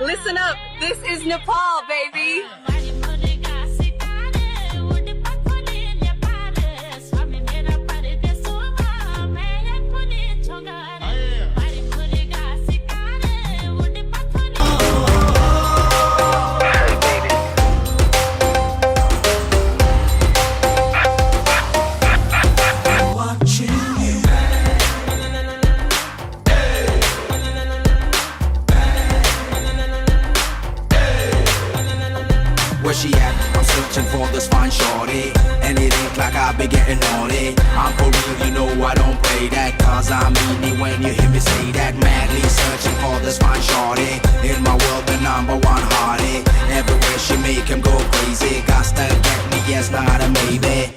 Listen up, this is Nepal, baby. Where she at? I'm searching for this fine shorty, and it ain't like I be getting naughty. I'm for real, you know I don't play that, cause I mean it when you hear me say that. Madly searching for this fine shorty, in my world the number one hottie. Everywhere she make him go crazy, got to get me, yes, not a maybe.